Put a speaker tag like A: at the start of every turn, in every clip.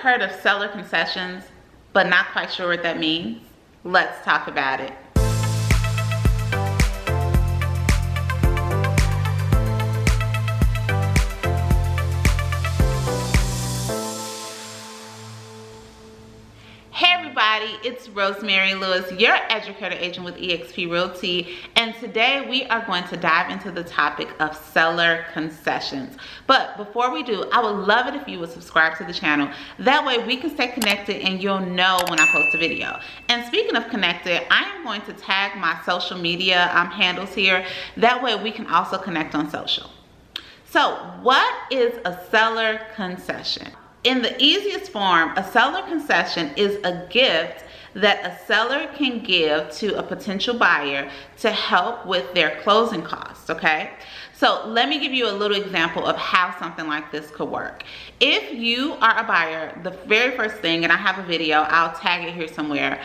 A: heard of seller concessions, but not quite sure what that means? Let's talk about it. Hey everybody, it's Rosemary Lewis, your educator agent with eXp Realty, and today we are going to dive into the topic of seller concessions. But before we do, I would love it if you would subscribe to the channel. That way we can stay connected and you'll know when I post a video. And speaking of connected, I am going to tag my social media handles here. That way we can also connect on social. So what is a seller concession? In the easiest form, a seller concession is a gift that a seller can give to a potential buyer to help with their closing costs, okay? So let me give you a little example of how something like this could work. If you are a buyer, the very first thing, and I have a video, I'll tag it here somewhere,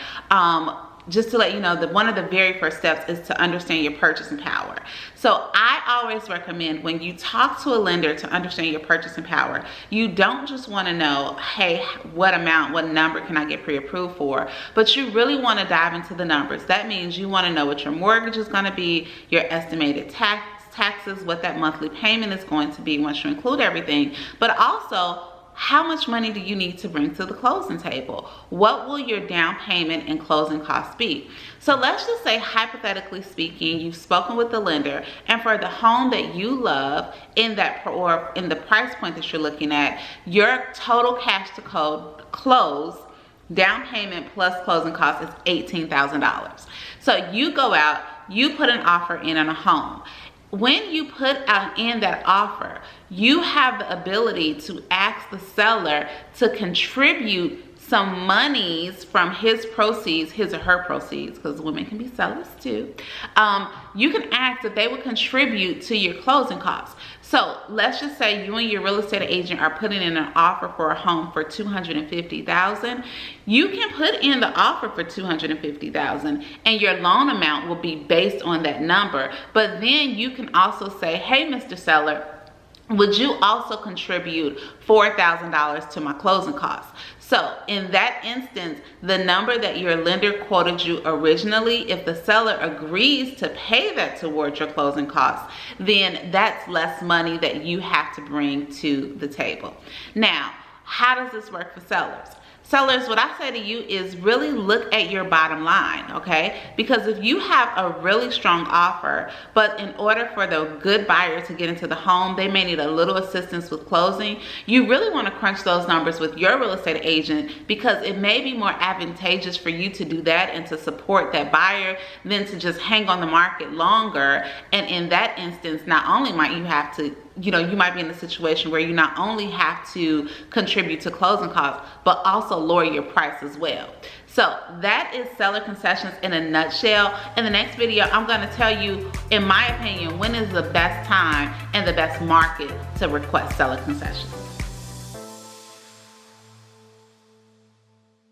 A: just to let you know that one of the very first steps is to understand your purchasing power. So I always recommend when you talk to a lender to understand your purchasing power, you don't just want to know, hey, what amount, what number can I get pre-approved for? But you really want to dive into the numbers. That means you want to know what your mortgage is going to be, your estimated taxes, what that monthly payment is going to be once you include everything, but also how much money do you need to bring to the closing table? What will your down payment and closing costs be? So let's just say, hypothetically speaking, you've spoken with the lender, and for the home that you love in that, or in the price point that you're looking at, your total cash to close, down payment plus closing costs is $18,000. So you go out, you put an offer in on a home. When you put in that offer, you have the ability to ask the seller to contribute some monies from his proceeds, his or her proceeds, because women can be sellers too. You can ask if they would contribute to your closing costs. So let's just say you and your real estate agent are putting in an offer for a home for $250,000. You can put in the offer for $250,000 and your loan amount will be based on that number. But then you can also say, hey, Mr. Seller, would you also contribute $4,000 to my closing costs? So in that instance, the number that your lender quoted you originally, if the seller agrees to pay that towards your closing costs, then that's less money that you have to bring to the table. Now, how does this work for sellers? Sellers, what I say to you is really look at your bottom line, okay? Because if you have a really strong offer, but in order for the good buyer to get into the home, they may need a little assistance with closing, you really want to crunch those numbers with your real estate agent, because it may be more advantageous for you to do that and to support that buyer than to just hang on the market longer. And in that instance, not only might you have to, you might be in a situation where you not only have to contribute to closing costs, but also lower your price as well. So that is seller concessions in a nutshell. In the next video, I'm going to tell you, in my opinion, when is the best time and the best market to request seller concessions.